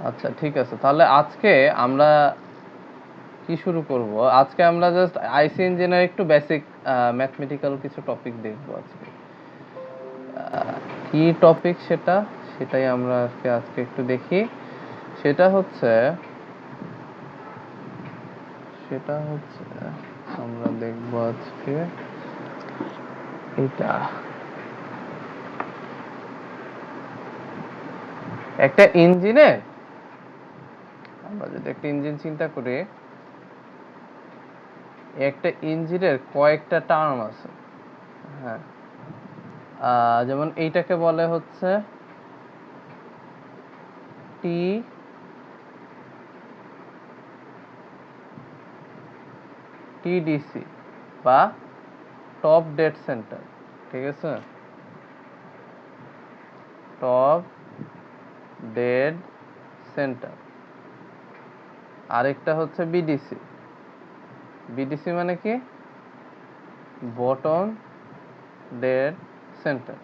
আচ্ছা ঠিক আছে, তাহলে আজকে আমরা কি শুরু করব? আজকে আমরা জাস্ট আইসি ইঞ্জিনিয়ার একটু বেসিক ম্যাথমেটিক্যাল কিছু টপিক দেখব আজকে। কি টপিক সেটা, সেটাই আমরা আজকে একটু দেখি। সেটা হচ্ছে সেটা হচ্ছে আমরা দেখব আজকে এটা। একটা ইঞ্জিনে, আমরা যদি একটা ইঞ্জিন চিন্তা করি, একটা ইঞ্জিনের কয়েকটা টার্ম আছে। হ্যাঁ, যেমন এইটাকে বলে হচ্ছে টি টিডিসি বা টপ ডেড সেন্টার। ঠিক আছে, টপ ডেড সেন্টার। আরেকটা হচ্ছে বিডিসি। বিডিসি মানে কি? Bottom dead centre.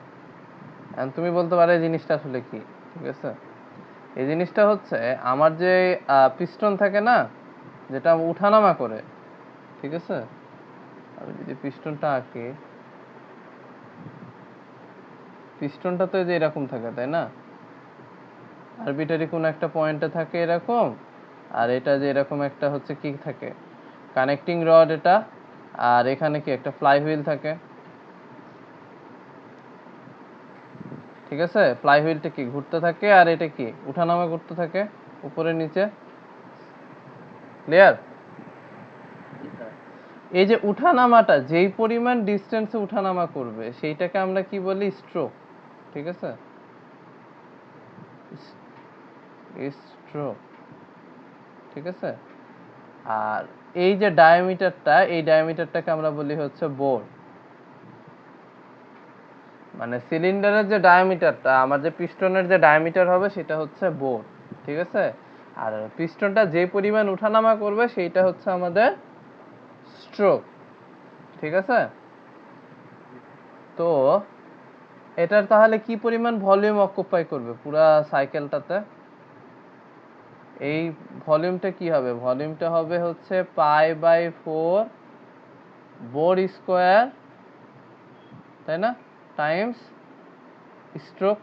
এখন তুমি বলতে পারো এই জিনিসটা আসলে কি। ঠিক আছে, এই জিনিসটা হচ্ছে আমার যে পিস্টন থাকে না, যেটা উঠানামা করে। ঠিক আছে, আমি যদি পিস্টনটা আঁকি, পিস্টনটা তো এই যে এরকম থাকে, তাই না? আরবিটারি কোন একটা পয়েন্টে থাকে এরকম, আর এটা যে এরকম একটা হচ্ছে কি থাকে, কানেক্টিং রড এটা। আর এখানে কি একটা ফ্লাই হুইল থাকে। ঠিক আছে, ফ্লাই হুইলটা কি ঘুরতে থাকে, আর এটা কি উঠানামা করতে থাকে উপরে নিচে। ক্লিয়ার? এই যে উঠানামাটা যেই পরিমাণ ডিস্টেন্সে উঠানামা করবে সেইটাকে আমরা কি বলি? স্ট্রোক। ঠিক আছে, স্ট্রোক। ঠিক আছে, আর এই যে ডায়ামিটারটা, এই ডায়ামিটারটাকে আমরা বলি হচ্ছে বোর। মানে সিলিন্ডারের যে ডায়ামিটারটা, আমার যে পিস্টনের যে ডায়ামিটার হবে সেটা হচ্ছে বোর। ঠিক আছে, আর পিস্টনটা যে পরিমাণ উঠানামা করবে সেইটা হচ্ছে আমাদের স্ট্রোক। ঠিক আছে, তো এটার তাহলে কি পরিমাণ ভলিউম অকুপাই করবে পুরা সাইকেলটাতে? এই ভলিউমটা কি হবে? ভলিউমটা হবে হচ্ছে পাই/4 বোর স্কোয়ার, তাই না, টাইমস স্ট্রোক।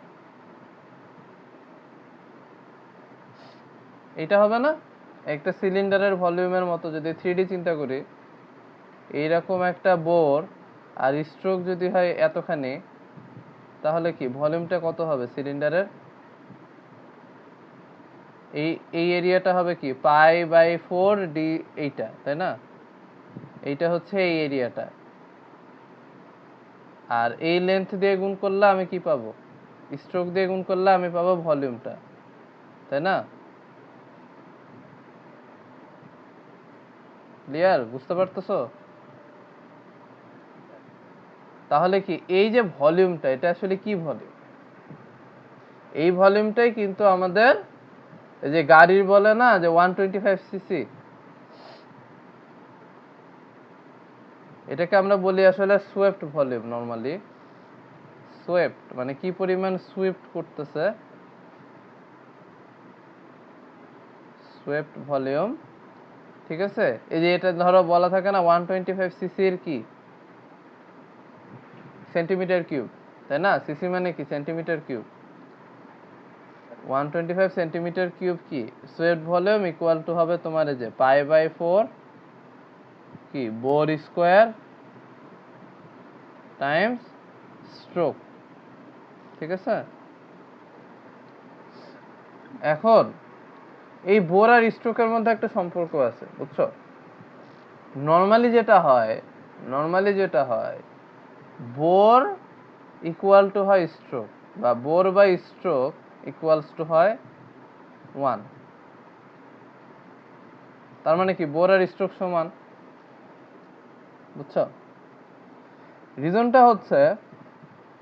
এটা হবে না? একটা সিলিন্ডারের ভলিউমের মতো যদি 3D চিন্তা করি, এইরকম একটা বোর আর স্ট্রোক যদি হয় এতখানি, তাহলে কি ভলিউমটা কত হবে সিলিন্ডারের? এই এই এরিয়াটা হবে কি পাই/4 ডি, এইটা, তাই না? এইটা হচ্ছে এই এরিয়াটা, আর এই লেন্থ দিয়ে গুণ করলে আমি কি পাবো? স্ট্রোক দিয়ে গুণ করলে আমি পাবো ভলিউমটা, তাই না? ক্লিয়ার? বুঝতে পারতেছো? তাহলে কি এই যে ভলিউমটা, এটা আসলে কি ভলিউম? এই ভলিউমটাই কিন্তু আমাদের এই যে গাড়ির বলে না যে 125 সিসি, এটাকে আমরা বলি আসলে সুইফট ভলিউম। নরমালি সুইফট মানে কি পরিমাণ সুইফট করতেছে, সুইফট ভলিউম। ঠিক আছে, এই যে এটা ধরো বলা থাকে না 125 সিসি এর কি সেন্টিমিটার কিউব, তাই না? সিসি মানে কি সেন্টিমিটার কিউব। 125 সেন্টিমিটার কিউব কি সুইফট ভলিউম ইকুয়াল টু হবে তোমার এই যে পাই/4 কি বোর স্কোয়ার টাইমস স্ট্রোক। ঠিক আছে, এখন এই বোর আর স্ট্রোকের মধ্যে একটা সম্পর্ক আছে, বুঝছো? নর্মালি যেটা হয়, নর্মালি যেটা হয়, বোর ইকুয়াল টু হয় স্ট্রোক, বা bore by stroke equals to হয় 1। তার মানে কি বোর আর স্ট্রোক সমান। বুঝছো? রিজনটা হচ্ছে,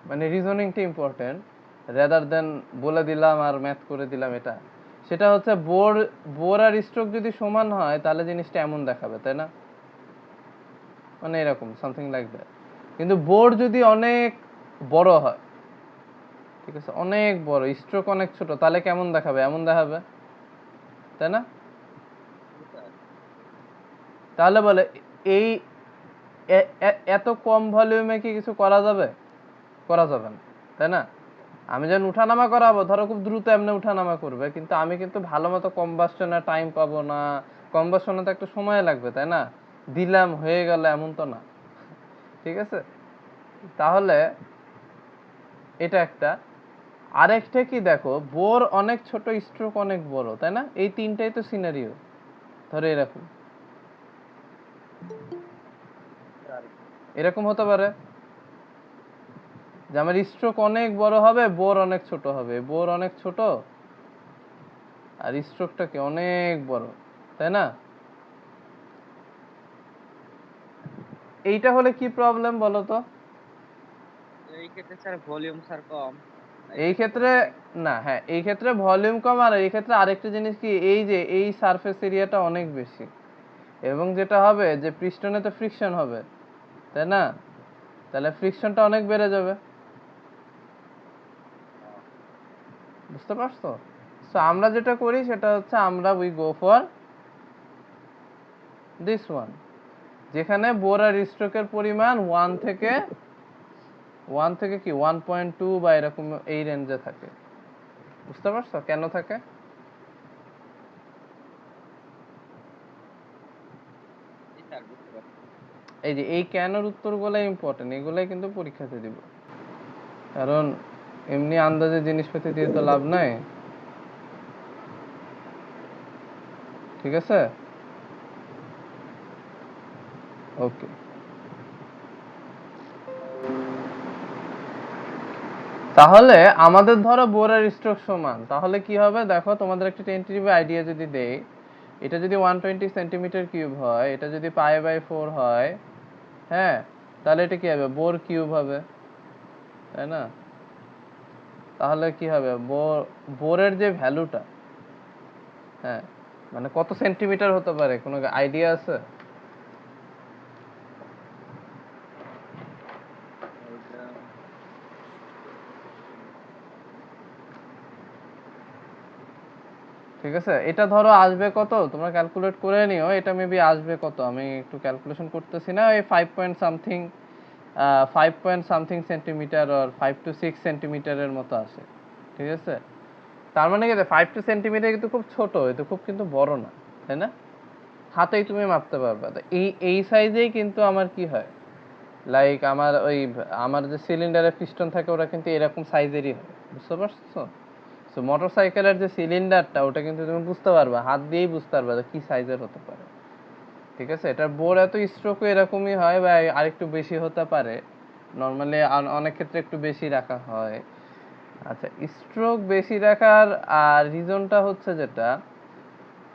মানে রিজনিংটা ইম্পর্টেন্ট রেদার দেন বলে দিলাম আর ম্যাথ করে দিলাম এটা। সেটা হচ্ছে বোর বোর আর স্ট্রোক যদি সমান হয় তাহলে জিনিসটা এমন দেখাবে, তাই না? মানে এরকম সামথিং লাইক দ্যাট। কিন্তু বোর যদি অনেক বড় হয়, ঠিক আছে, অনেক বড়, স্ট্রোক অনেক ছোট, তাহলে কেমন দেখাবে? এমন দেখাবে। তাই না? তাহলে বলে এই এত কম ভলিউমে কি কিছু করা যাবে? করা যাবে না, তাই না? আমি যখন উঠানামা করাবো, ধরো খুব দ্রুত এমনি উঠানামা করবে, কিন্তু আমি কিন্তু ভালো মতো কম্বাসশনের টাইম পাবো না। কম্বাসশনে তো একটু সময় লাগবে, তাই না? দিলাম হয়ে গেল এমন তো না, ঠিক আছে? তাহলে এটা একটা। আরেকটা কি দেখো, বোর অনেক ছোট, স্ট্রোক অনেক বড়, তাই না? এই তিনটাই তো সিনারিও। ধরো এরকম এরকম হতে পারে যে আমার স্ট্রোক অনেক বড় হবে, বোর অনেক ছোট হবে। বোর অনেক ছোট আর স্ট্রোকটা কি অনেক বড়, তাই না? এইটা হলে কি প্রবলেম বলো তো? এই ক্ষেত্রে স্যার ভলিউম স্যার কম, এই ক্ষেত্রে না, হ্যাঁ এই ক্ষেত্রে ভলিউম কম, আর এই ক্ষেত্রে আরেকটা জিনিস কি, এই যে এই সারফেস এরিয়াটা অনেক বেশি, এবং যেটা হবে যে পিস্টনে তো ফ্রিকশন হবে, তাই না? তাহলে ফ্রিকশনটা অনেক বেড়ে যাবে, বুঝতে পারছো? সো আমরা যেটা করি সেটা হচ্ছে আমরা we go for this one, যেখানে বোর আর স্ট্রোকের পরিমাণ 1 থেকে কি 1.2 বা এরকম এই রেঞ্জে থাকে। বুঝতে পারছো কেন থাকে? স্যার বুঝতে পারছি। এই যে এই কেনর উত্তরগুলো ইম্পর্টেন্ট, এগুলাই কিন্তু পরীক্ষাতে দিব, কারণ এমনি আন্দাজে জিনিসপাতি দিয়ে তো লাভ নাই, ঠিক আছে? ওকে, তাহলে আমাদের ধরো বোর আর স্ট্রোক সমান, তাহলে কি হবে দেখো, তোমাদের একটা টেন্টেটিভ আইডিয়া যদি দেই, এটা যদি 120 সেন্টিমিটার কিউব হয়, এটা যদি π/4 হয়, হ্যাঁ, তাহলে এটা কি হবে? বোর কিউব হবে, তাই না? তাহলে কি হবে, বোরের যে ভ্যালুটা, হ্যাঁ, মানে কত সেন্টিমিটার হতে পারে, কোনো আইডিয়া আছে? ওইটা ঠিক আছে, এটা ধরো আসবে কত, তোমরা ক্যালকুলেট করে নিও, এটা মেবি আসবে কত, আমি একটু ক্যালকুলেশন করতেছি না, ওই 5 পয়েন্ট সামথিং সেন্টিমিটার, আর 5 to 6 সেন্টিমিটারের মতো আসে, ঠিক আছে? তার মানে কি, 5 সেন্টিমিটার কিন্তু খুব ছোট, এটা খুব কিন্তু বড় না, তাই না? হাতেই তুমি মাপতে পারবে। তো এই এই সাইজেই কিন্তু আমার কি হয়, লাইক আমার ওই আমার যে সিলিন্ডারের পিস্টন থাকে, ওরা কিন্তু এরকম সাইজেরই হয়, বুঝতে পারছো? সো মোটরসাইকেলের যে সিলিন্ডারটা, ওটা কিন্তু তুমি বুঝতে পারবে, হাত দিয়েই বুঝতে পারবে যে কি সাইজের হতে পারে, ঠিক আছে? এটার বোর এত স্ট্রোকও এরকমই হয়, বা আরেকটু বেশি হতে পারে, নর্মালি অনেক ক্ষেত্রে একটু বেশি রাখা হয়। আচ্ছা, স্ট্রোক বেশি রাখার আর রিজনটা হচ্ছে যেটা,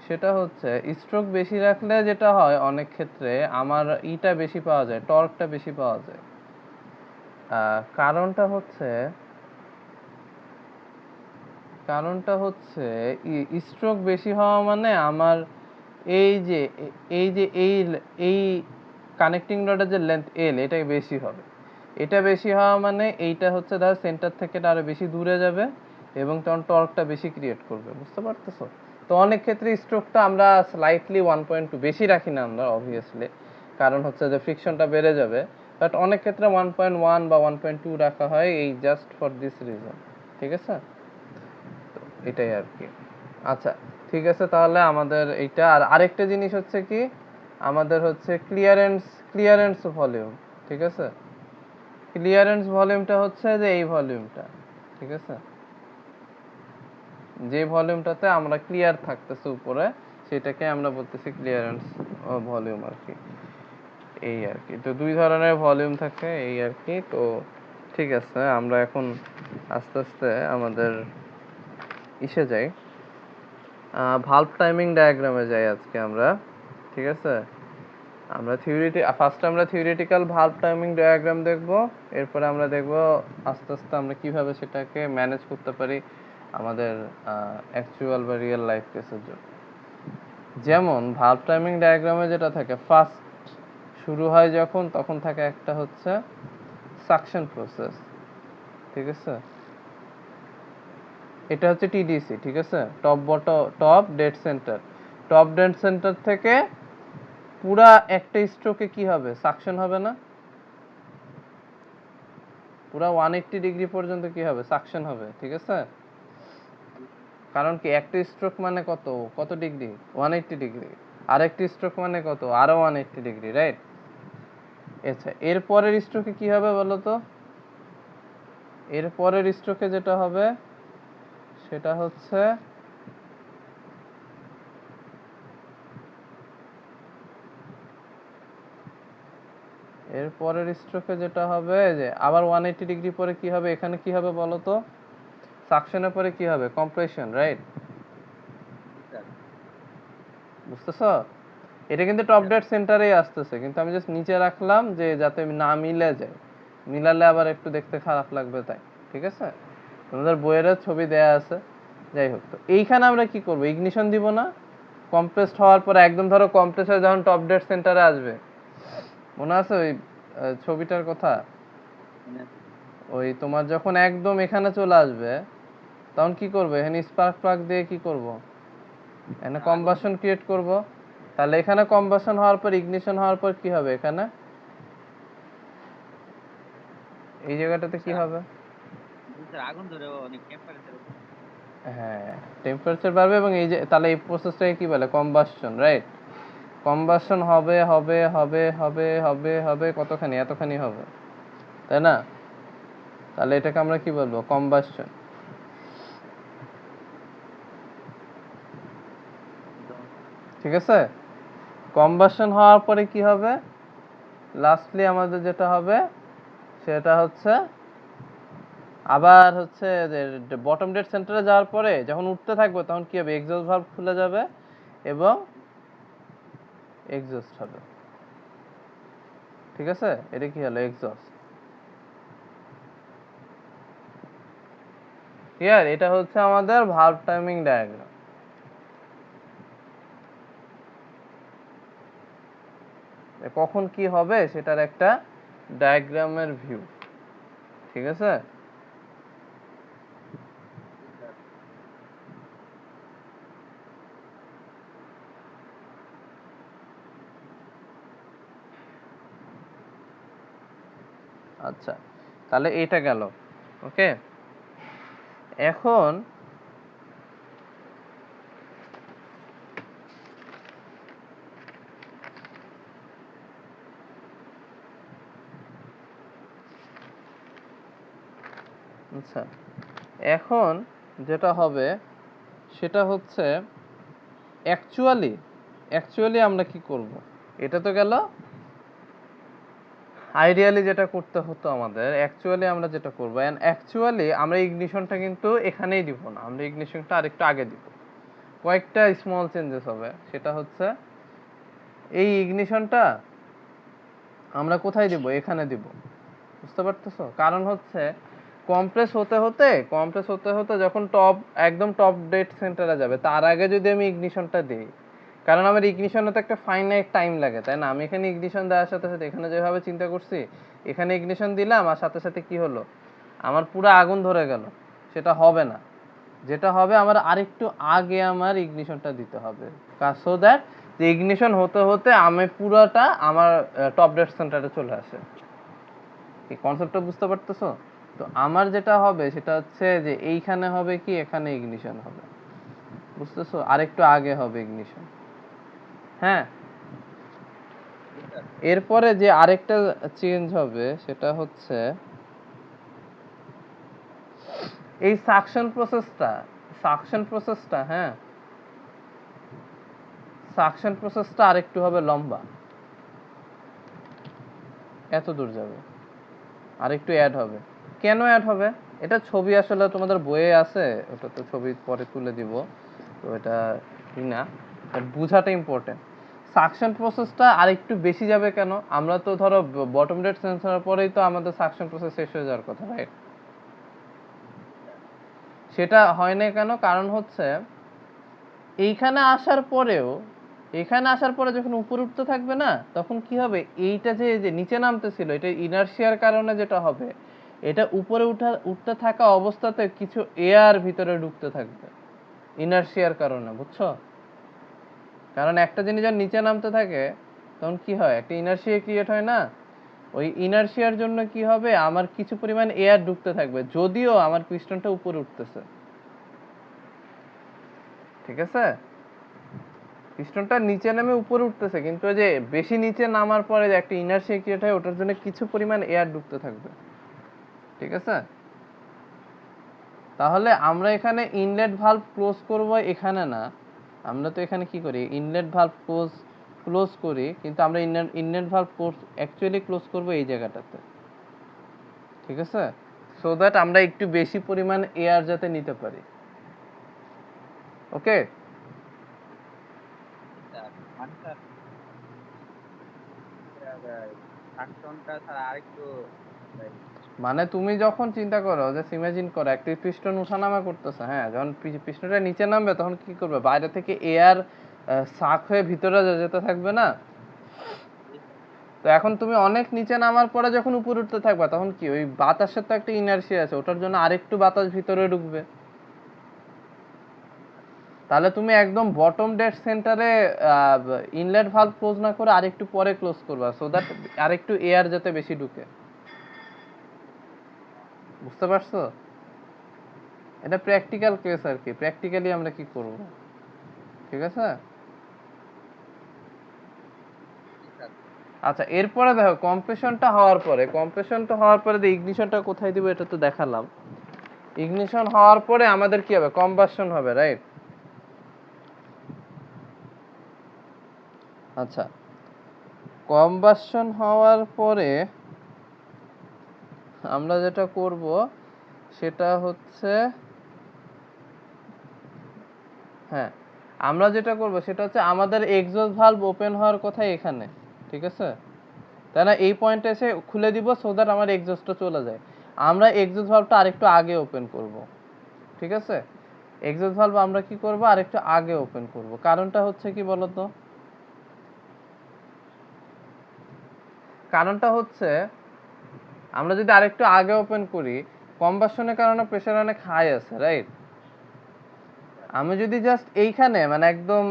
সেটা হচ্ছে স্ট্রোক বেশি রাখলে যেটা হয় অনেক ক্ষেত্রে আমার ইটা বেশি পাওয়া যায়, টর্কটা বেশি পাওয়া যায়। কারণটা হচ্ছে, স্ট্রোক বেশি হওয়া মানে আমার এই যে এই কানেক্টিং রডের যে লেন্থ এল, এটা বেশি হবে। এটা বেশি হওয়া মানে এইটা হচ্ছে ধর সেন্টার থেকে এটা আরো বেশি দূরে যাবে, এবং তখন টর্কটা বেশি ক্রিয়েট করবে, বুঝতে পারতেছো? তো অনেক ক্ষেত্রে স্ট্রোকটা আমরা স্লাইটলি 1.2 বেশি রাখি না আমরা, অবভিয়াসলি, কারণ হচ্ছে যে ফ্রিকশনটা বেড়ে যাবে, বাট অনেক ক্ষেত্রে 1.1 বা 1.2 রাখা হয়, এই জাস্ট ফর দিস রিজন, ঠিক আছে? এটাই আর কি। আচ্ছা, ঠিক আছে, তাহলে আমাদের এইটা, আর আরেকটা জিনিস হচ্ছে কি, আমাদের হচ্ছে ক্লিয়ারেন্স ভলিউম, ঠিক আছে? ক্লিয়ারেন্স ভলিউমটা হচ্ছে যে এই ভলিউমটা, ঠিক আছে? যে ভলিউমটাতে আমরা ক্লিয়ার থাকতেছে উপরে, সেটাকে আমরা বলতেছি ক্লিয়ারেন্স ভলিউম আর কি। এই আর কি, তো দুই ধরনের ভলিউম থাকে এই আর কি। তো ঠিক আছে, আমরা এখন আস্তে আস্তে আমাদের ইসে যাই, ভালভ টাইমিং ডায়াগ্রামে যাই আজকে আমরা, ঠিক আছে? আমরা ফার্স্ট আমরা থিওরিটিক্যাল ভালভ টাইমিং ডায়াগ্রাম দেখব, এরপরে আমরা দেখব আস্তে আস্তে আমরা কিভাবে সেটাকে ম্যানেজ করতে পারি আমাদের অ্যাকচুয়াল বা রিয়েল লাইফ কেসের জন্য। যেমন ভালভ টাইমিং ডায়াগ্রামে যেটা থাকে, ফার্স্ট শুরু হয় যখন, তখন থাকে একটা হচ্ছে সাকশন প্রসেস, ঠিক আছে? এটা হচ্ছে টিডিসি, ঠিক আছে, top dead centre. Top dead centre থেকে পুরা একটা স্ট্রোকে কি হবে, সাকশন হবে না, পুরা 180 ডিগ্রি পর্যন্ত কি হবে, সাকশন হবে, ঠিক আছে। কারণ কি একটা স্ট্রোক মানে কত কত ডিগ্রি, 180 ডিগ্রি, আর একটা স্ট্রোক মানে কত, আরো 180 ডিগ্রি, রাইট। আচ্ছা, এর পরের স্ট্রোকে কি হবে বলো তো, এর পরের স্ট্রোকে যেটা হবে সেটা হচ্ছে এর পরের স্ট্রোকে যেটা হবে যে আবার 180 ডিগ্রি পরে কি হবে, এখানে কি হবে বলো তো, সাকশনের পরে কি হবে, কম্প্রেশন, রাইট। জি স্যার। বুঝতেছো, এটা কিন্তু টপ ডেড সেন্টারেই আসতেছে, কিন্তু আমি জাস্ট নিচে রাখলাম যে যাতে না মিলে যায়, মিলালে আবার একটু দেখতে খারাপ লাগবে তাই, ঠিক আছে। তোমাদের বইয়ের ছবি দেয়া আছে, যাই হোক। তো এইখানে আমরা কি করব, ইগনিশন দিব না, কম্প্রেসড হওয়ার পরে একদম ধরো কম্প্রেসর যখন টপ ডেড সেন্টারে আসবে, মনে আছে ওই ছবিটার কথা, মনে আছে। ওই তোমার যখন একদম এখানে চলে আসবে তখন কি করবে, এখানে স্পার্ক প্লাগ দিয়ে কি করব, এখানে আগুন কম্বাসন ক্রিয়েট করব। তাহলে এখানে কম্বাসন হওয়ার পর ইগনিশন হওয়ার পর কি হবে, এখানে এই জায়গাটাতে কি স্যার, হবে, জি স্যার, আগুন ধরে অনেক টেম্পারেচার। হ্যাঁ, টেম্পারেচার বাড়বে, এবং এই যে তাহলে এই প্রসেসটাকে কি বলে, কম্বাসন, রাইট। কম্বাসন হবে হবে হবে হবে হবে হবে কতখানি, এতখানি হবে, তাই না। তাহলে এটাকে আমরা কি বলবো, কম্বাসন, ঠিক আছে। কম্বাসন হওয়ার পরে কি হবে, লাস্টলি আমাদের যেটা হবে সেটা হচ্ছে আবার হচ্ছে যে বটম ডেড সেন্টারে যাওয়ার পরে যখন উঠতে থাকবে তখন কি হবে, এক্সস্ট ভালভ খুলে যাবে এবং এক্সস্ট হবে, ঠিক আছে। এটা কি হলো, এক্সস্ট, ক্লিয়ার। এটা হচ্ছে আমাদের ভালভ টাইমিং ডায়াগ্রাম। কখন কি হবে সেটার একটা ডায়াগ্রামের ভিউ, ঠিক আছে। আচ্ছা, তাহলে এটা গেল, ওকে। এখন আচ্ছা, এখন যেটা হবে সেটা হচ্ছে অ্যাকচুয়ালি আমরা কি করব, এটা তো গেল আইডিয়ালি যেটা করতে হতো আমাদের, অ্যাকচুয়ালি আমরা যেটা করবো, এন্ড অ্যাকচুয়ালি আমরা ইগনিশনটা কিন্তু এখানেই দিব না, আমরা ইগনিশনটা আরেকটু আগে দিব। কয়েকটা স্মল চেঞ্জেস হবে, সেটা হচ্ছে এই ইগনিশনটা আমরা কোথায় দিব, এখানে দিব, বুঝতে পারতেছো। কারণ হচ্ছে কম্প্রেস হতে হতে যখন একদম টপ ডেড সেন্টারে যাবে তার আগে যদি আমি ইগনিশনটা দিই, কারণ আমার ইগনিশনে তো একটা ফাইনাইট টাইম লাগে, তাই না। আমি এখানে ইগনিশন দেওয়ার সাথে সাথে এখানে যেভাবে চিন্তা করছি, এখানে ইগনিশন দিলাম আর সাথে সাথে কি হলো, আমার পুরো আগুন ধরে গেল, সেটা হবে না। যেটা হবে আমার আরেকটু আগে আমার ইগনিশনটা দিতে হবে, সো দ্যাট যে ইগনিশন হতে হতে আমি পুরোটা আমার টপ ডেড সেন্টারে চলে আসে। এই কনসেপ্টটা বুঝতে পারতেছো। তো আমার যেটা হবে সেটা হচ্ছে যে এইখানে হবে কি, এখানে ইগনিশন হবে, বুঝতেছো, আরেকটু আগে হবে ইগনিশন, হ্যাঁ। এরপরে যে আরেকটা চেঞ্জ হবে সেটা হচ্ছে এই সাকশন প্রসেসটা, হ্যাঁ, সাকশন প্রসেসটা আরেকটু হবে লম্বা, এত দূর যাবে, আরেকটু অ্যাড হবে। কেন অ্যাড হবে, এটা ছবি আসলে তোমাদের বইয়ে আছে, ওটা তো ছবি পরে তুলে দিব, তো এটা না, বাট বোঝাটা ইম্পর্টেন্ট। সাকশন প্রসেসটা আরেকটু বেশি যাবে কেন, আমরা তো ধরো বটম ডেড সেন্সরের পরেই তো আমাদের সাকশন প্রসেস শেষ হয়ে যাওয়ার কথা, রাইট। সেটা হয় না কেন, কারণ হচ্ছে এইখানে আসার পরেও, এখানে আসার পরে যখন উপরে উঠতে থাকবে না তখন কি হবে, এইটা যে যে নিচে নামতেছিল এটা ইনার্শিয়ার কারণে যেটা হবে, এটা উপরে উঠতে থাকা অবস্থাতে কিছু এয়ার ভিতরে ঢুকতে থাকবে ইনার্শিয়ার কারণে, বুঝছো? কারণ একটা জিনিস যখন নিচে নামতে থাকে তখন কি হয়, একটা ইনার্শিয়া ক্রিয়েট হয় না? ওই ইনার্শিয়ার জন্য কি হবে, আমার কিছু পরিমাণ এয়ার ঢুকতে থাকবে যদিও আমার পিস্টনটা উপরে উঠতেছে, ঠিক আছে? পিস্টনটা নিচে নেমে উপরে উঠতেছে, কিন্তু ওই যে বেশি নিচে নামার পরে যে একটা ইনার্শিয়া ক্রিয়েট হয়, ওটার জন্য কিছু পরিমাণ এয়ার ঢুকতে থাকবে, ঠিক আছে? তাহলে আমরা এখানে ইনলেট ভালভ ক্লোজ করব এখানে না, আমরা তো এখানে কি করি, ইনলেট ভালভ ক্লোজ করি, কিন্তু আমরা ইনলেট ভালভ অ্যাকচুয়ালি ক্লোজ করব এই জায়গাটাতে, ঠিক আছে? সো দ্যাট আমরা একটু বেশি পরিমাণ এয়ার যাতে নিতে পারি। ওকে, স্যার মানে স্যার সাকশনটা স্যার আরেকটু মানে তুমি যখন চিন্তা করো, যে ইমাজিন করো একটা পিস্টন উঠানামা করতেছে, হ্যাঁ, যখন পিস্টনটা নিচে নামবে তখন কি করবে, বাইরে থেকে এয়ার সাক হয়ে ভিতরে যেতে থাকবে না? তো এখন তুমি অনেক নিচে নামার পরে যখন উপরে উঠতে থাকবা তখন কি, ওই বাতাসের তো একটা ইনার্শিয়া আছে, ওটার জন্য আরেকটু বাতাস ভিতরে ঢুকবে। তাহলে তুমি একদম বটম ডেড সেন্টারে ইনলেট ভালভ ক্লোজ না করে আরেকটু পরে ক্লোজ করবা, সো দ্যাট আরেকটু এয়ার যাতে বেশি ঢুকে। বুঝতে পারছো? এটা প্র্যাকটিক্যাল কেস আর কি, প্র্যাকটিক্যালি আমরা কি করব, ঠিক আছে? আচ্ছা, এরপরে দেখো কম্প্রেশনটা হওয়ার পরে ইগনিশনটা কোথায় দিব এটা তো দেখালাম। ইগনিশন হওয়ার পরে আমাদের কি হবে, কম্বাসন হবে, রাইট? আচ্ছা, কম্বাসন হওয়ার পরে আমরা যেটা করব সেটা হচ্ছে, হ্যাঁ, আমরা যেটা করব সেটা হচ্ছে আমাদের এক্সস্ট ভালভ ওপেন হওয়ার কথা এখানে, ঠিক আছে? তাই না, এই পয়েন্টে এসে খুলে দিব সো দ্যাট আমার এক্সস্টটা চলে যায়। আমরা এক্সস্ট ভালভটা আরেকটু আগে ওপেন করব, ঠিক আছে? এক্সস্ট ভালভ আমরা কি করব, আরেকটু আগে ওপেন করব। কারণটা হচ্ছে কি বলতো, কারণটা হচ্ছে আমরা যদি আরেকটু আগে ওপেন করি, কম্বাসনের কারণে প্রেসার অনেক হাই আছে, রাইট? আমি যদি জাস্ট এইখানে মানে একদম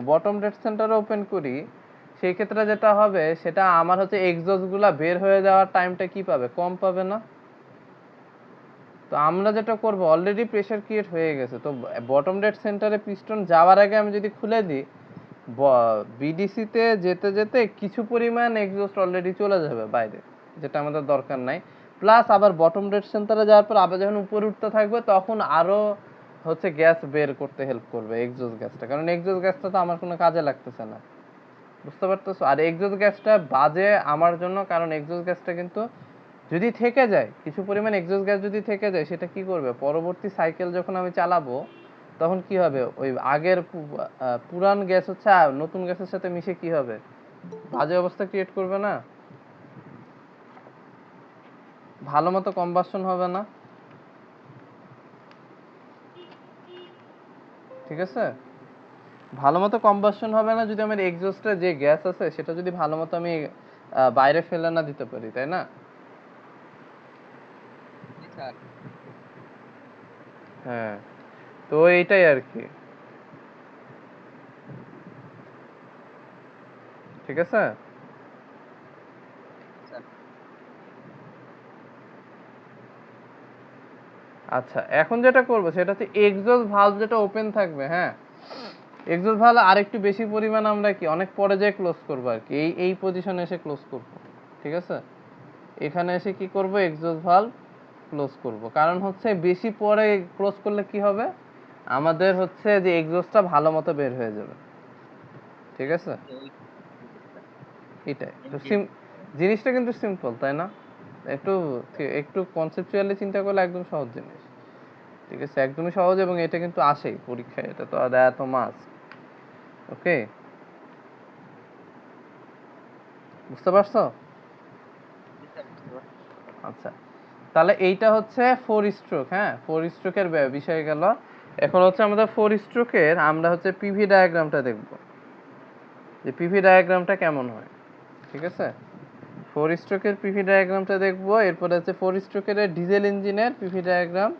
বটম ডেড সেন্টারে ওপেন করি, সেই ক্ষেত্রে যেটা হবে সেটা আমার হচ্ছে এক্সস্ট গুলা বের হয়ে যাওয়ার টাইমটা কি পাবে, কম পাবে না? তো আমরা যেটা করব, অলরেডি প্রেসার ক্রিয়েট হয়ে গেছে, তো বটম ডেড সেন্টারে পিস্টন যাওয়ার আগে আমি যদি খুলে দিই, বিডিসি তে যেতে যেতে কিছু পরিমাণ এক্সস্ট অলরেডি চলে যাবে বাইরে, যেটা আমাদের দরকার নাই। প্লাস আবার বটম ডেড সেন্টারে যাওয়ার পর আবার যখন উপরে উঠতে থাকবে তখন আরো হচ্ছে গ্যাস বের করতে হেল্প করবে এক্সস্ট গ্যাসটা, কারণ এক্সস্ট গ্যাসটা তো আমার কোনো কাজে লাগতেছে না, বুঝতে পারতেছো? আর এক্সস্ট গ্যাসটা বাজে আমার জন্য, কারণ এক্সস্ট গ্যাসটা কিন্তু যদি থেকে যায়, কিছু পরিমাণ এক্সস্ট গ্যাস যদি থেকে যায়, সেটা কি করবে, পরবর্তী সাইকেল যখন আমি চালাবো তখন কি হবে, ওই আগের পুরান গ্যাস হচ্ছে নতুন গ্যাসের সাথে মিশে কি হবে, বাজে অবস্থা ক্রিয়েট করবে না, ভালো মতো কম্বাসন হবে না, ঠিক আছে? ভালো মতো কম্বাসন হবে না যদি আমার এক্সস্টে যে গ্যাস আছে সেটা যদি ভালো মতো আমি বাইরে ফেলে না দিতে পারি, তাই না? স্যার হ্যাঁ, তো এইটাই আর কি, ঠিক আছে? স্যার আচ্ছা, এখন যেটা করব সেটা হচ্ছে এক্সস্ট ভালভ যেটা ওপেন থাকবে, হ্যাঁ, এক্সস্ট ভালভ আরেকটু বেশি পরিমাণ আমরা কি অনেক পরে যেয়ে ক্লোজ করব আর কি, এই পজিশনে এসে ক্লোজ করব, ঠিক আছে? এখানে এসে কি করব, এক্সস্ট ভালভ ক্লোজ করব। কারণ হচ্ছে বেশি পরে ক্লোজ করলে কি হবে, আমাদের হচ্ছে যে এক্সস্টটা ভালো মতো বের হয়ে যাবে, ঠিক আছে? ওই এটাই তো এনগেজ জিনিসটা কিন্তু সিম্পল, তাই না? একটু একটু কনসেপচুয়ালি চিন্তা করলে একদম সহজ জিনিস, ঠিক আছে? একদমই সহজ, এবং এটা কিন্তু আসেই পরীক্ষায়, এটা তো দেয়া তো মাস্ট। ওকে, বুঝতে পারছো? স্যার বুঝতে পারছি। আচ্ছা, তাহলে এইটা হচ্ছে ফোর স্ট্রোক, হ্যাঁ, ফোর স্ট্রোকের বিষয় গেল। এখন হচ্ছে আমাদের ফোর স্ট্রোকের আমরা হচ্ছে পিভি ডায়াগ্রামটা দেখব, যে পিভি ডায়াগ্রামটা কেমন হয়, ঠিক আছে? ফোর স্ট্রোকের পিভি ডায়াগ্রামটা দেখবো, এরপরে আছে ফোর স্ট্রোকের ডিজেল ইঞ্জিনের পিভি ডায়াগ্রাম,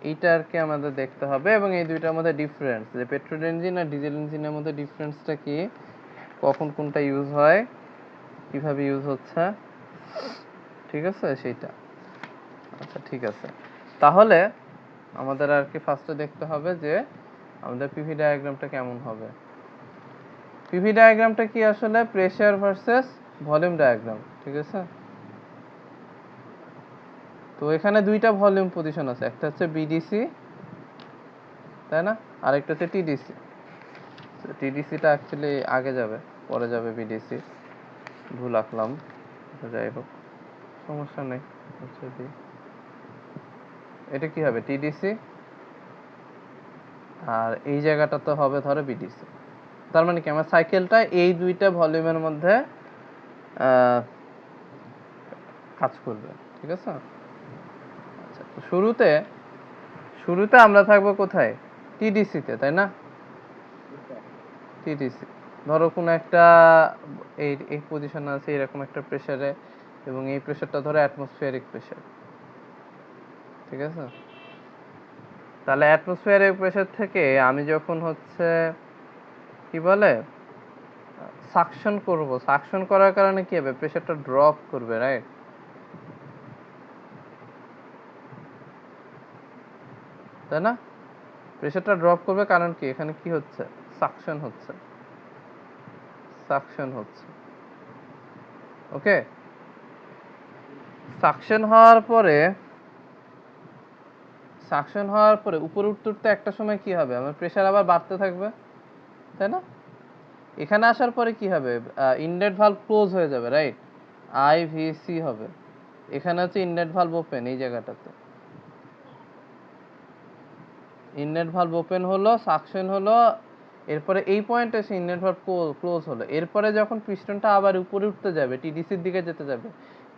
এইটা আর কি আমাদের দেখতে হবে। এবং এই দুইটার মধ্যে ডিফারেন্স, যে পেট্রোল ইঞ্জিন আর ডিজেল ইঞ্জিনের মধ্যে ডিফারেন্সটা কি, কখন কোনটা ইউজ হয়, কিভাবে ইউজ হচ্ছে, ঠিক আছে সেইটা। আচ্ছা ঠিক আছে, তাহলে আমাদের আর কি ফার্স্টে দেখতে হবে যে আমাদের পিভি ডায়াগ্রামটা কেমন হবে। পিভি ডায়াগ্রামটা কি আসলে প্রেসার ভার্সেস ভলিউম ডায়াগ্রাম, ঠিক আছে। তো এখানে দুইটা ভলিউম পজিশন আছে, একটা হচ্ছে বিডিসি, তাই না, আরেকটা হচ্ছে টিডিসি। টিডিসিটা অ্যাকচুয়ালি আগে যাবে, পরে যাবে বিডিসি, ভুল আঁকলাম, যাই হোক সমস্যা নেই। হচ্ছে এটা কি হবে টিডিসি, আর এই জায়গাটা তো হবে ধরো বিডিসি। তার মানে কি আমার সাইকেলটা এই দুইটা ভলিউমের মধ্যে কাজ করবে, ঠিক আছে। আচ্ছা, তো শুরুতে আমরা থাকবো কোথায়, টিডিসিতে, তাই না। টিডিসি ধরো কোনো একটা এই পজিশনে আছে এরকম একটা প্রেসারে, এবং এই প্রেসারটা ধরো অ্যাটমসফিয়ারিক প্রেসার, ঠিক আছে। তাহলে অ্যাটমসফিয়ারিক প্রেসার থেকে আমি যখন হচ্ছে কি বলে সাকশন করব, সাকশন করার কারণে কি হবে, প্রেসারটা ড্রপ করবে, রাইট। তাই না, প্রেসারটা ড্রপ করবে কারণ কি, এখানে কি হচ্ছে, সাকশন হচ্ছে, সাকশন হচ্ছে, ওকে। সাকশন হওয়ার পরে উপরে উঠতে উঠতে একটা সময় কি হবে, আমার প্রেসার আবার বাড়তে থাকবে, তাই না। এখানে আসার পরে কি হবে, ইনলেট ভালভ ক্লোজ হয়ে যাবে, রাইট, আইভিসি হবে। এখানে হচ্ছে ইনলেট ভালভ ওপেন, এই জায়গাটাতে ইনলেট ভালভ ওপেন হলো, সাকশন হলো, এরপরে এই পয়েন্টে এসে ইনলেট ভালভ ক্লোজ হলো। এরপরে যখন পিস্টনটা আবার উপরে উঠতে যাবে, টিডিসির দিকে যেতে যাবে,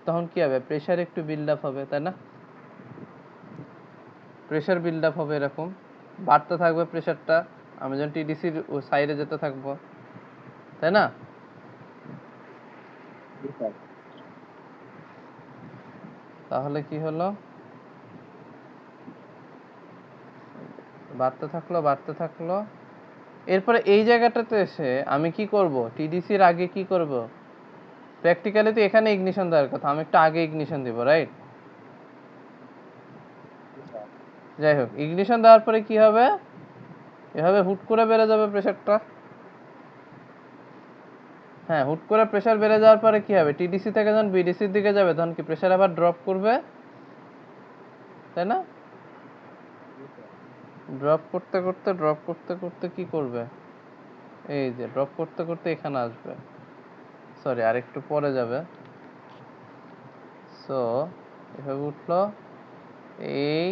তখন কি হবে, প্রেসার একটু বিল্ড আপ হবে, তাই না। প্রেসার বিল্ড আপ হবে, এরকম বাড়তে থাকবে প্রেসারটা, আমি যখন টিডিসির সাইডে যেতে থাকবো, তাই না। তাহলে কি হলো, বাড়তে থাকলো। এরপরে এই জায়গাটাতে এসে আমি কি করব, টিডিসির আগে কি করব, প্র্যাকটিক্যালি তো এখানে ইগনিশন দেওয়ার কথা, আমি একটু আগে ইগনিশন দিব, রাইট। যাই হোক, ইগনিশন দেওয়ার পরে কি হবে, এভাবে হুট করে বেড়ে যাবে প্রেসারটা। হ্যাঁ, হুট করে প্রেসার বেড়ে যাওয়ার পরে কি হবে, টিডিসি থেকে যখন বিডিসির দিকে যাবে তখন কি প্রেসার আবার ড্রপ করবে, তাই না। ড্রপ করতে করতে কি করবে, এই যে ড্রপ করতে করতে এখানে আসবে, সরি আরেকটু পরে যাবে। সো এভাবে উঠলো, এই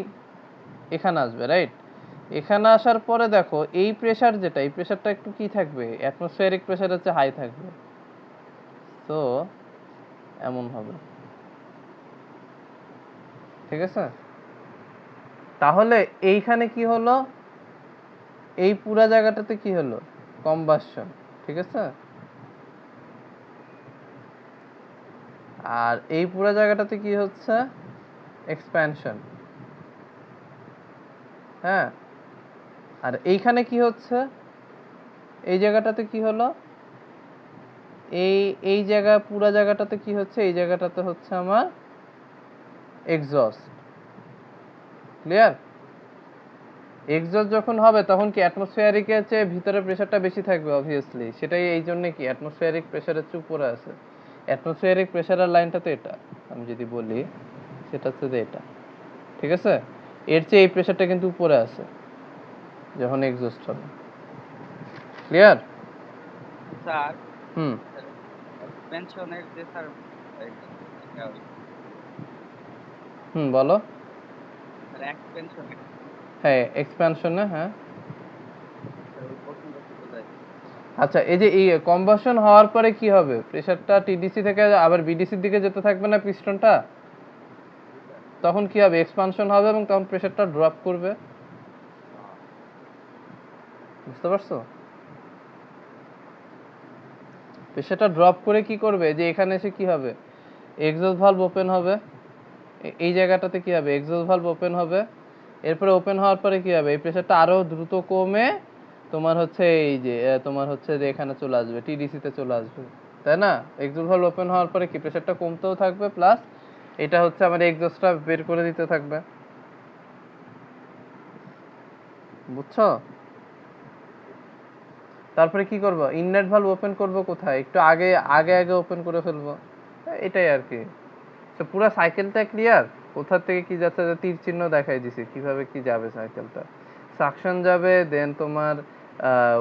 এখানে আসবে, রাইট। এখানে আসার পরে দেখো এই প্রেসার যেটা, এই প্রেসারটা একটু কি থাকবে, অ্যাটমসফিয়ারিক প্রেসার হচ্ছে হাই থাকবে। তো এমন হবে, ঠিক আছে। তাহলে এইখানে কি হলো, এই পুরা জায়গাটাতে কি হলো, কম্বাসন, ঠিক আছে। আর এই পুরা জায়গাটাতে কি হচ্ছে, এক্সপ্যানশন, হ্যাঁ। আর এইখানে কি হচ্ছে, এই জায়গাটাতে কি হলো, এই এই জায়গা পুরা জায়গাটাতে কি হচ্ছে, এই জায়গাটাতে হচ্ছে আমার এক্সস্ট, ক্লিয়ার। এক্সস্ট যখন হবে তখন কি অ্যাটমসফিয়ারিকের চেয়ে ভিতরে প্রেসারটা বেশি থাকবে অবভিয়াসলি, সেটাই এই জন্য কি অ্যাটমসফিয়ারিক প্রেসারের চেয়ে উপরে আছে। অ্যাটমসফিয়ারিক প্রেসারের লাইনটা তো এটা, আমি যদি বলি সেটা হচ্ছে যে এটা, ঠিক আছে। এর চেয়ে এই প্রেসারটা কিন্তু উপরে আছে যখন এক্সস্ট হবে, ক্লিয়ার। স্যার হুম এক্সপেনশনের যে স্যার এটা হুম বলো। স্যার এক্সপেনশন হ্যাঁ এক্সপ্যানশনে, হ্যাঁ। স্যার ওই প্রশ্নটা একটু বোঝাই দিন। আচ্ছা, এই যে এই কম্বাসন হওয়ার পরে কি হবে, প্রেসারটা টিডিসি থেকে আবার বিডিসির দিকে যেতে থাকবে না পিস্টনটা, তখন কি হবে, এক্সপানশন হবে এবং তখন প্রেসারটা ড্রপ করবে, বুঝতে পারছো। প্রেসারটা ড্রপ করে কি করবে, যে এখানে এসে কি হবে, এক্সস্ট ভালভ ওপেন হবে, এই জায়গাটাতে কি হবে, এক্সস্ট ভালভ ওপেন হবে। এরপরে ওপেন হওয়ার পরে কি হবে, এই প্রেসারটা আরো দ্রুত কমে তোমার হচ্ছে এই যে তোমার হচ্ছে যে এখানে চলে আসবে, টিডিসি তে চলে আসবে, তাই না? এক্সস্ট ভালভ ওপেন হওয়ার পরে কি প্রেসারটা কমতেও থাকবে, প্লাস এটা হচ্ছে আমার এক্সস্টটা বের করে দিতে থাকবে। বুঝছো? তারপরে কি করব, ইনলেট ভালভ ওপেন করব কোথায়, একটু আগে আগে আগে ওপেন করে ফেলবো, এটাই আর কি। তো পুরো সাইকেলটা ক্লিয়ার, কোথা থেকে কি যাচ্ছে, তীর চিহ্ন দেখাই দিছি কিভাবে কি যাবে সাইকেলটা। সাকশন যাবে, দেন তোমার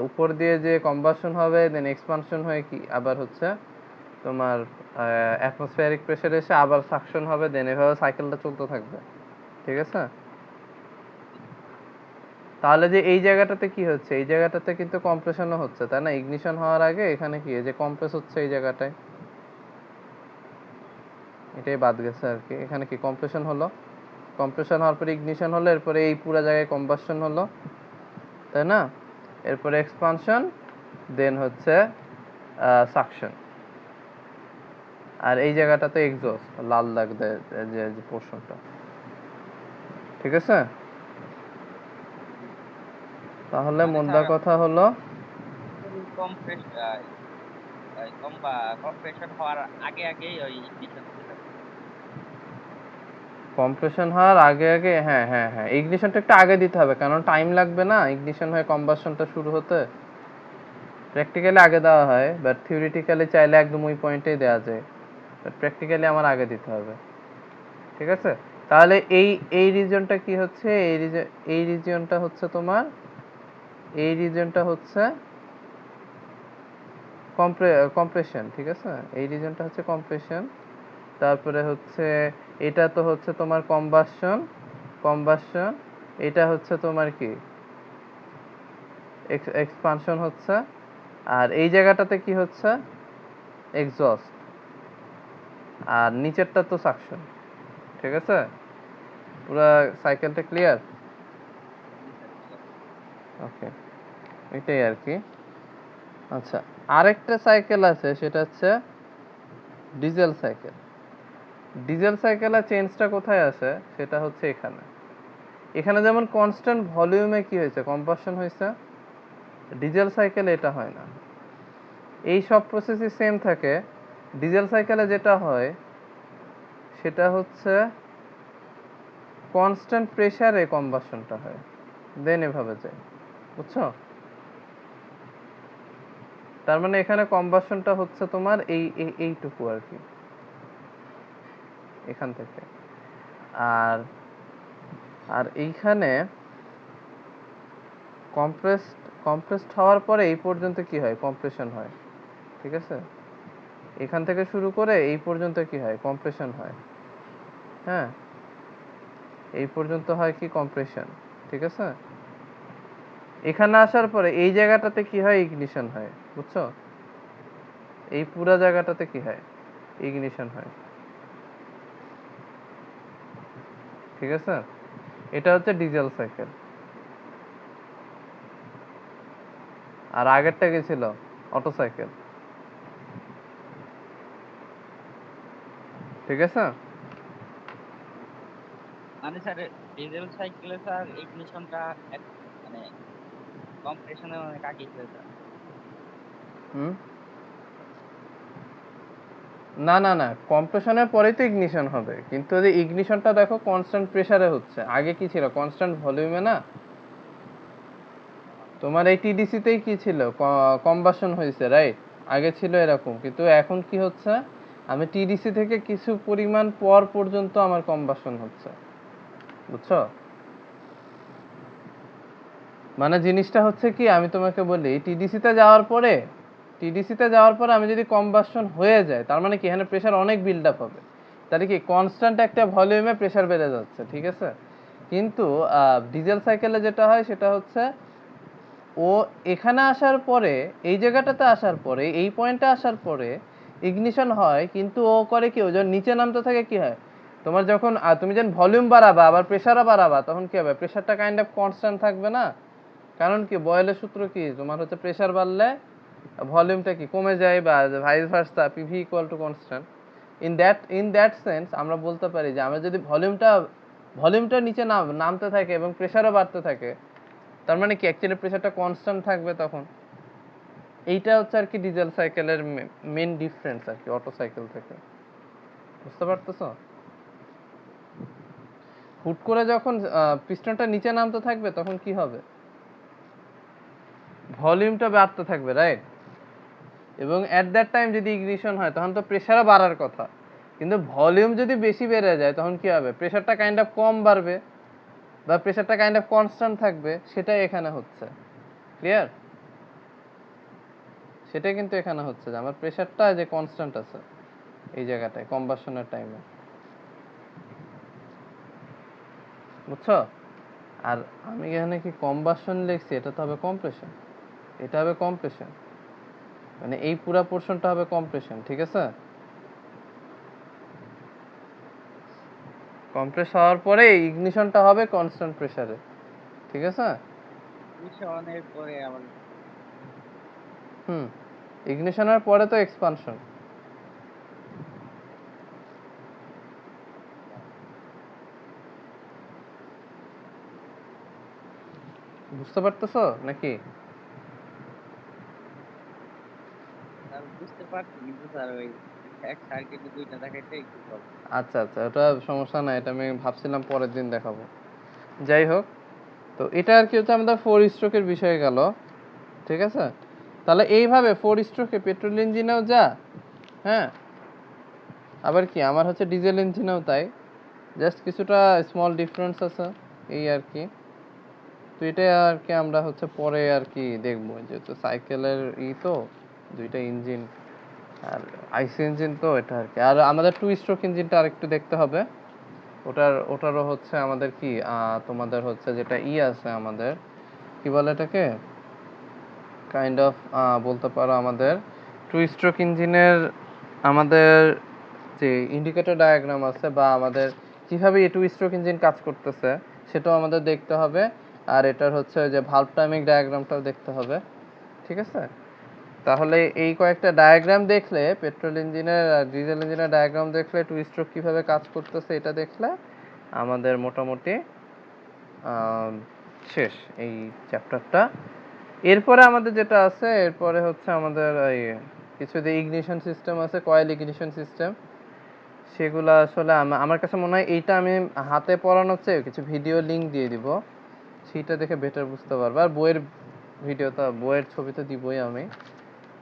উপর দিয়ে যে কম্বাসন হবে, দেন এক্সপানশন হয়ে কি আবার হচ্ছে তোমার অ্যাটমসফিয়ারিক প্রেসার এসে আবার সাকশন হবে, দেন এভাবে সাইকেলটা চলতে থাকবে। ঠিক আছে? তাহলে যে এই জায়গাটাতে কি হচ্ছে, এই জায়গাটাতে কিন্তু কম্প্রেশনও হচ্ছে, তাই না? ইগনিশন হওয়ার আগে এখানে কি যে কম্প্রেস হচ্ছে এই জায়গাটায়, এটাই বাদ গেছে আর কি। এখানে কি কম্প্রেশন হলো, কম্প্রেশন হওয়ার পরে ইগনিশন হলো, এরপরে এই পুরো জায়গায় কম্বাসন হলো, তাই না? এরপরে এক্সপানশন, দেন হচ্ছে সাকশন। আর এই জায়গাটাতে এক্সস্ট লাল দাগ দেয় যে পোর্শনটা। ঠিক আছে? তাহলে মানে মোদ্দা স্যার কথা হলো, কম্প্রেস কম্প্রেশন হওয়ার আগে আগেই ওই ইগনিশন দিতে হবে। কম্প্রেশন হওয়ার আগে আগে, হ্যাঁ হ্যাঁ হ্যাঁ, ইগনিশনটা একটু আগে দিতে হবে, কারণ টাইম লাগবে না ইগনিশন হয়ে কম্বাসনটা শুরু হতে। প্র্যাকটিক্যালি আগে দেওয়া হয়, বাট থিওরিটিক্যালি চাইলে একদম ওই পয়েন্টেই দেওয়া যায়, বাট প্র্যাকটিক্যালি আমার আগে দিতে হবে। ঠিক আছে? তাহলে এই এই রিজনটা কি হচ্ছে, এই রিজিয়নটা হচ্ছে তোমার, এই রিজনটা হচ্ছে কম্প্রেশন। ঠিক আছে? এই রিজনটা হচ্ছে কম্প্রেশন। তারপরে হচ্ছে এটা তো হচ্ছে তোমার কম্বাসন, কম্বাসন। এটা হচ্ছে তোমার কি এক্সপানশন হচ্ছে। আর এই জায়গাটাতে কি হচ্ছে, এক্সস্ট। আর নিচেরটা তো সাকশন। ঠিক আছে? পুরো সাইকেলটা ক্লিয়ার? ওকে, এটাই আর কি। আচ্ছা, আরেকটা সাইকেল আছে, সেটা হচ্ছে ডিজেল সাইকেল। ডিজেল সাইকেলের চেঞ্জটা কোথায় আছে, সেটা হচ্ছে এখানে। এখানে যেমন কনস্ট্যান্ট ভলিউমে কি হয়েছে, কম্বাসন হয়েছে, ডিজেল সাইকেলে এটা হয় না। এই সব প্রসেসই সেম থাকে, ডিজেল সাইকেলে যেটা হয় সেটা হচ্ছে কনস্ট্যান্ট প্রেসারে কম্বাসনটা হয়, দেন এভাবে যায়। বুঝছো? তার মানে এখানে কম্বাসনটা হচ্ছে তোমার এইটুকু আর কি, এখান থেকে। আর আর এইখানে কম্প্রেসড কম্প্রেসড হওয়ার পরে এই পর্যন্ত কি হয়, কম্প্রেশন হয়। ঠিক আছে? এখান থেকে শুরু করে এই পর্যন্ত কি হয়, কম্প্রেশন হয়। হ্যাঁ, এই পর্যন্ত হয় কি, কম্প্রেশন। ঠিক আছে? এখানে আসার পরে এই জায়গাটাতে কি হয়, ইগনিশন হয়। বুঝছো? এই পুরো জায়গাটাতে কি হয়, ইগনিশন হয়। ঠিক আছে? এটা হচ্ছে ডিজেল সাইকেল। আর আগেরটা কি ছিল, অটো সাইকেল। ঠিক আছে? মানে স্যার ডিজেল সাইকেলে স্যার ইগনিশনটা মানে কম্প্রেশনের অনেক আগেই হয়ে যায়। হুম, না না না, কম্প্রেশনের পরেই তো ইগনিশন হবে, কিন্তু এই ইগনিশনটা দেখো কনস্ট্যান্ট প্রেসারে হচ্ছে, আগে কি ছিল, কনস্ট্যান্ট ভলিউমে না। তোমার এই টিডিসি তেই কি ছিল, কম্বাসন হয়েছে, রাইট? আগে ছিল এরকম, কিন্তু এখন কি হচ্ছে, আমি টিডিসি থেকে কিছু পরিমাণ পর পর্যন্ত আমার কম্বাসন হচ্ছে। বুঝছো? মানে জিনিসটা হচ্ছে কি, আমি তোমাকে বলি, টিডিসিতে যাওয়ার পরে, টিডিসিতে যাওয়ার পরে আমি যদি কম্বাসন হয়ে যায়, তার মানে কি এখানে প্রেসার অনেক বিল্ড আপ হবে, তাহলে কি কনস্ট্যান্ট একটা ভলিউমে প্রেসার বেড়ে যাচ্ছে। ঠিক আছে? কিন্তু ডিজেল সাইকেলে যেটা হয় সেটা হচ্ছে, ও এখানে আসার পরে, এই জায়গাটাতে আসার পরে, এই পয়েন্টে আসার পরে ইগনিশন হয়, কিন্তু ও করে কি, ও যখন নিচে নামতে থাকে কি হয়, তোমার যখন তুমি যখন ভলিউম বাড়াবা আবার প্রেসারও বাড়াবা, তখন কি হবে, প্রেসারটা কাইন্ড অফ কনস্ট্যান্ট থাকবে না। কারণ কি, বয়েলের সূত্র কি, তোমার হচ্ছে প্রেসার বাড়লে ভলিউমটা কি কমে যায়, বা vice versa, PV equal to constant. In that sense আমরা বলতে পারি যে আমরা যদি ভলিউমটা নিচে নামতে থাকে এবং প্রেসারও বাড়তে থাকে, তার মানে কি অ্যাকচুয়ালি প্রেসারটা কনস্ট্যান্ট থাকবে তখন। এইটা হচ্ছে আর কি ডিজেল সাইকেলের মেন ডিফারেন্স আর কি অটো সাইকেল থেকে। বুঝতে পারতেছো? হুট করে যখন পিস্টনটা নিচে নামতে থাকবে তখন কি হবে, ভলিউমটা বাড়তে থাকবে, রাইট? এবং অ্যাট দ্যাট টাইম যদি ইগনিশন হয় তখন তো প্রেসারও বাড়ার কথা, কিন্তু ভলিউম যদি বেশি বেড়ে যায় তখন কি হবে, প্রেসারটা কাইন্ড অফ কম বাড়বে বা প্রেসারটা কাইন্ড অফ কনস্ট্যান্ট থাকবে। সেটাই এখানে হচ্ছে, ক্লিয়ার? সেটাই কিন্তু এখানে হচ্ছে যে আমার প্রেসারটা যে কনস্ট্যান্ট আছে এই জায়গাটায় কম্বাসনের টাইমে, বুঝছো? আর আমি এখানে কি কম্বাসন লিখছি, এটা তো হবে কম্প্রেশন, এটা হবে কম্প্রেশন, মানে এই পুরো পোরশনটা হবে কম্প্রেশন, ঠিক আছে? কম্প্রেস হওয়ার পরে ইগনিশনটা হবে কনস্ট্যান্ট প্রেসারে, ঠিক আছে? মিশনের পরে আবার হুম, ইগনিশনের পরে তো এক্সপানশন। বুঝতে পারতেছো নাকি? স্যার বুঝতে পারছি, কিন্তু স্যার ওই এক সার্কিটে দুইটা দেখাইতে একটু প্রবলেম। আচ্ছা আচ্ছা, ওটা সমস্যা নাই, এটা আমি ভাবছিলাম পরের দিন দেখাবো। যাই হোক, তো এটা আর কি হচ্ছে আমাদের 4 স্ট্রোকের বিষয়ে গেল, ঠিক আছে? তাহলে এইভাবে 4 স্ট্রোকে পেট্রোল ইঞ্জিনেও যা, হ্যাঁ, আবার কি আমার হচ্ছে ডিজেল ইঞ্জিনেও তাই, জাস্ট কিছুটা স্মল ডিফারেন্স আছে এই আর কি। তো এটা আর কি আমরা হচ্ছে পরে আর কি দেখবো, যেহেতু সাইকেলের তো দুইটা ইঞ্জিন আর আইসি ইঞ্জিন, তো এটা আর কি। আর আমাদের 2 স্ট্রোক ইঞ্জিনটা আরেকটু দেখতে হবে, ওটারও হচ্ছে আমাদের কি তোমাদের হচ্ছে যেটা আছে আমাদের, কি বলে এটাকে, কাইন্ড অফ বলতে পারো আমাদের 2 স্ট্রোক ইঞ্জিনের আমাদের যে ইন্ডিকেটর ডায়াগ্রাম আছে বা আমাদের কিভাবে এই 2 স্ট্রোক ইঞ্জিন কাজ করতেছে সেটাও আমাদের দেখতে হবে। আর এটার হচ্ছে যে ভালভ টাইমিং ডায়াগ্রামটাও দেখতে হবে, ঠিক আছে? তাহলে এই কয়েকটা ডায়াগ্রাম দেখলে, পেট্রোল ইঞ্জিনের আর ডিজেল ইঞ্জিনের ডায়াগ্রাম দেখলে 2 স্ট্রোক কিভাবে কাজ করতেছে এটা দেখলে আমাদের মোটামুটি শেষ এই চ্যাপ্টারটা। এরপরে আমাদের যেটা আছে, এরপরে হচ্ছে আমাদের এই কিছু যে ইগনিশন সিস্টেম আছে, কয়েল ইগনিশন সিস্টেম, সেগুলো আসলে আমার কাছে মনে হয় এইটা আমি হাতে পড়ানোর চেয়ে কিছু ভিডিও লিংক দিয়ে দিব, সেটা দেখে বেটার বুঝতে পারবে। আর বইয়ের ছবি তো দিবই আমি,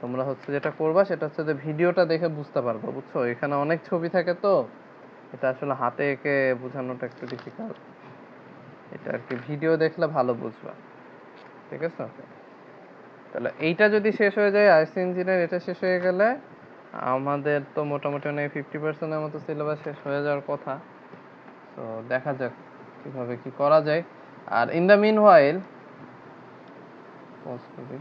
তোমরা হচ্ছে যেটা করবা সেটা হচ্ছে যে ভিডিওটা দেখে বুঝতে পারবে, বুঝছো? এখানে অনেক ছবি থাকে তো এটা আসলে হাতে এঁকে বোঝানোটা একটু ডিফিকাল্ট, এটা আর কি ভিডিও দেখলে ভালো বুঝবা, ঠিক আছে? তাহলে এইটা যদি শেষ হয়ে যায়, আইসি ইঞ্জিনিয়ার এটা শেষ হয়ে গেলে আমাদের তো মোটামুটি 50%-এর মতো সিলেবাস শেষ হয়ে যাওয়ার কথা। তো দেখা যাক কিভাবে কি করা যায়। আর in the meanwhile, pause করি।